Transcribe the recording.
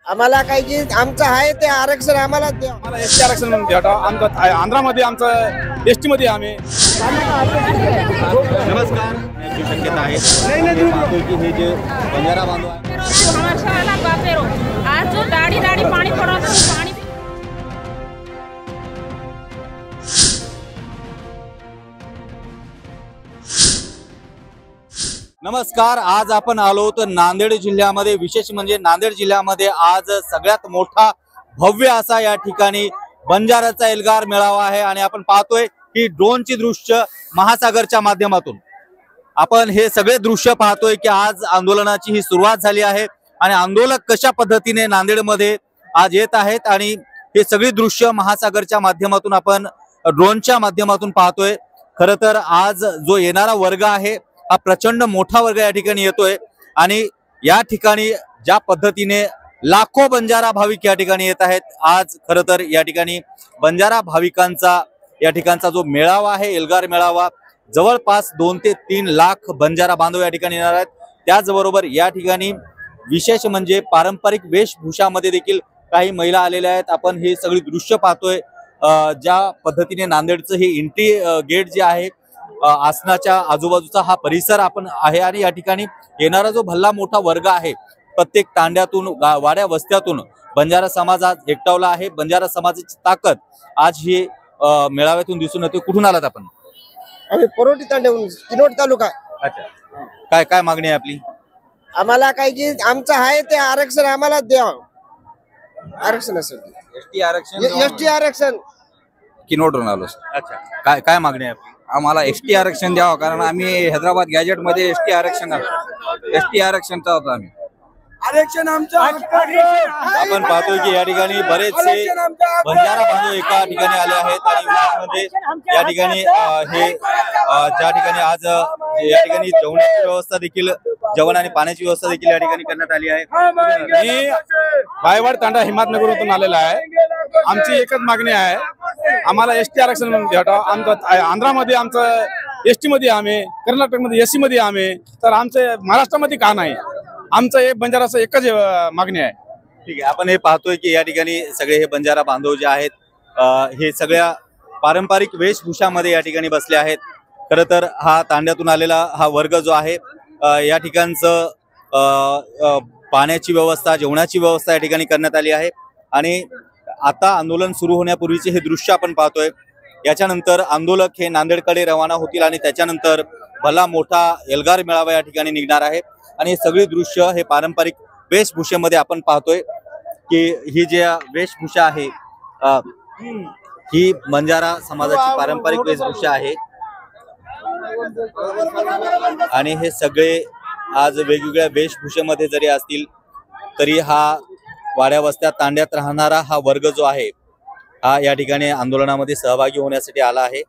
आम्हाला काही जे आमचं आहे ते आरक्षण आम्हाला द्या. आम्हाला एसटी आरक्षण म्हणून द्या. आमचं आंध्रामध्ये आमचं एसटी मध्ये आम्ही. नमस्कार. शक्यता आहे की हे जे बंजारा बांधव आज जो दाढ़ी दाढ़ी पानी पड़ रहा था पानी नमस्कार. आज आपण आलो तर नांदेड जिल्ह्यामध्ये, विशेष म्हणजे नांदेड जिल्ह्यामध्ये आज सगळ्यात मोठा भव्य असा या ठिकाणी बंजाराचा एल्गार मेळावा आहे आणि आपण पाहतोय की ड्रोनची दृश्य महासागरच्या माध्यमातून आपण हे सगळे दृश्य पाहतोय की आज आंदोलनाची ही सुरुवात झाली आहे आणि आंदोलक कशा पद्धतीने नांदेडमध्ये आज येत आहेत आणि हे सगळी दृश्य महासागरच्या माध्यमातून आपण ड्रोनच्या माध्यमातून पाहतोय. खरं तर आज जो येणारा वर्ग आहे हा प्रचंड मोठा वर्ग या ठिकाणी येतोय आणि या ठिकाणी ज्या पद्धतीने लाखो बंजारा भाविक या ठिकाणी येत आहेत. आज खरं तर या ठिकाणी बंजारा भाविकांचा या ठिकाणचा जो मेळावा आहे, एल्गार मेळावा, जवळपास 2 ते 3 लाख बंजारा बांधव या ठिकाणी येणार आहेत. त्याचबरोबर या ठिकाणी विशेष म्हणजे पारंपरिक वेशभूषामध्ये देखील काही महिला आलेल्या आहेत. आपण हे सगळी दृश्य पाहतोय. ज्या पद्धतीने नांदेडचं हे एंट्री गेट जे आहे, आसनाच्या आजूबाजूचा हा परिसर आपण आहे आणि या ठिकाणी येणारा जो भल्ला मोठा वर्ग आहे, प्रत्येक तांड्यातून वाड्या वस्त्यातून बंजारा समाज आज एकटावला आहे. बंजारा समाजाची ताकद आज ही मेळाव्यातून दिसून येते. कुठून आलात आपण? आम्ही परोटी तांड्याहून किनवट तालुका. अच्छा, काय काय मागणी आहे आपली? आम्हाला काही जे आमचं आहे ते आरक्षण आम्हाला द्या. आरक्षण असेल एसटी आरक्षण. एसटी आरक्षण. किनवटून आलो. अच्छा, काय काय मागणी आहे आपली? आम्हाला एसटी आरक्षण द्यावं, कारण आम्ही हैदराबाद गॅजेट मध्ये एसटी आरक्षणचा होता. आम्ही आरक्षण आमचं. आपण पाहतोय की या ठिकाणी बरेचसे बंजारा बांधव एका ठिकाणी आले आहेत आणि म्हणजे या ठिकाणी हे ज्या ठिकाणी आज या ठिकाणी जेवणाची व्यवस्था देखील, जेवण आणि पाण्याची व्यवस्था देखील या ठिकाणी करण्यात आली आहे. मी बायवाड तांडा हिमायतनगरतून आलेला आहे. आमची एकच मागणी आहे, आम्हाला एसटी आरक्षण म्हणून द्या. आमचं आंध्रामध्ये आमचं एसटी मध्ये आम्ही, कर्नाटकमध्ये एससी मध्ये आम्ही, तर आमचं महाराष्ट्रामध्ये का नाही? आमचं एक बंजाराचं एकच मागणी आहे. ठीक आहे. आपण हे पाहतोय की या ठिकाणी सगळे हे बंजारा बांधव जे आहेत हे सगळ्या पारंपरिक वेशभूषामध्ये या ठिकाणी बसले आहेत. खरं तर हा तांड्यातून आलेला हा वर्ग जो आहे, या ठिकाणचं पाण्याची व्यवस्था, जेवणाची व्यवस्था या ठिकाणी करण्यात आली आहे आणि आता आंदोलन सुरू होण्यापूर्वीचे हे दृश्य आपण पाहतोय. याच्यानंतर आंदोलक हे नांदेडकडे रवाना होतील आणि त्याच्यानंतर भला मोठा एल्गार मेळावा या ठिकाणी निघणार आहे आणि हे सगळी दृश्य हे पारंपरिक वेशभूषेमध्ये आपण पाहतोय की ही जी वेशभूषा आहे ही बंजारा समाजाची पारंपरिक वेशभूषा आहे आणि हे सगळे आज वेगवेगळ्या वेशभूषेमध्ये जरी असतील तरी हा वाड्या वस्त्यात तांड्यात राहणारा हा वर्ग जो आहे हा या ठिकाणी आंदोलनामध्ये सहभागी होण्यासाठी आला आहे.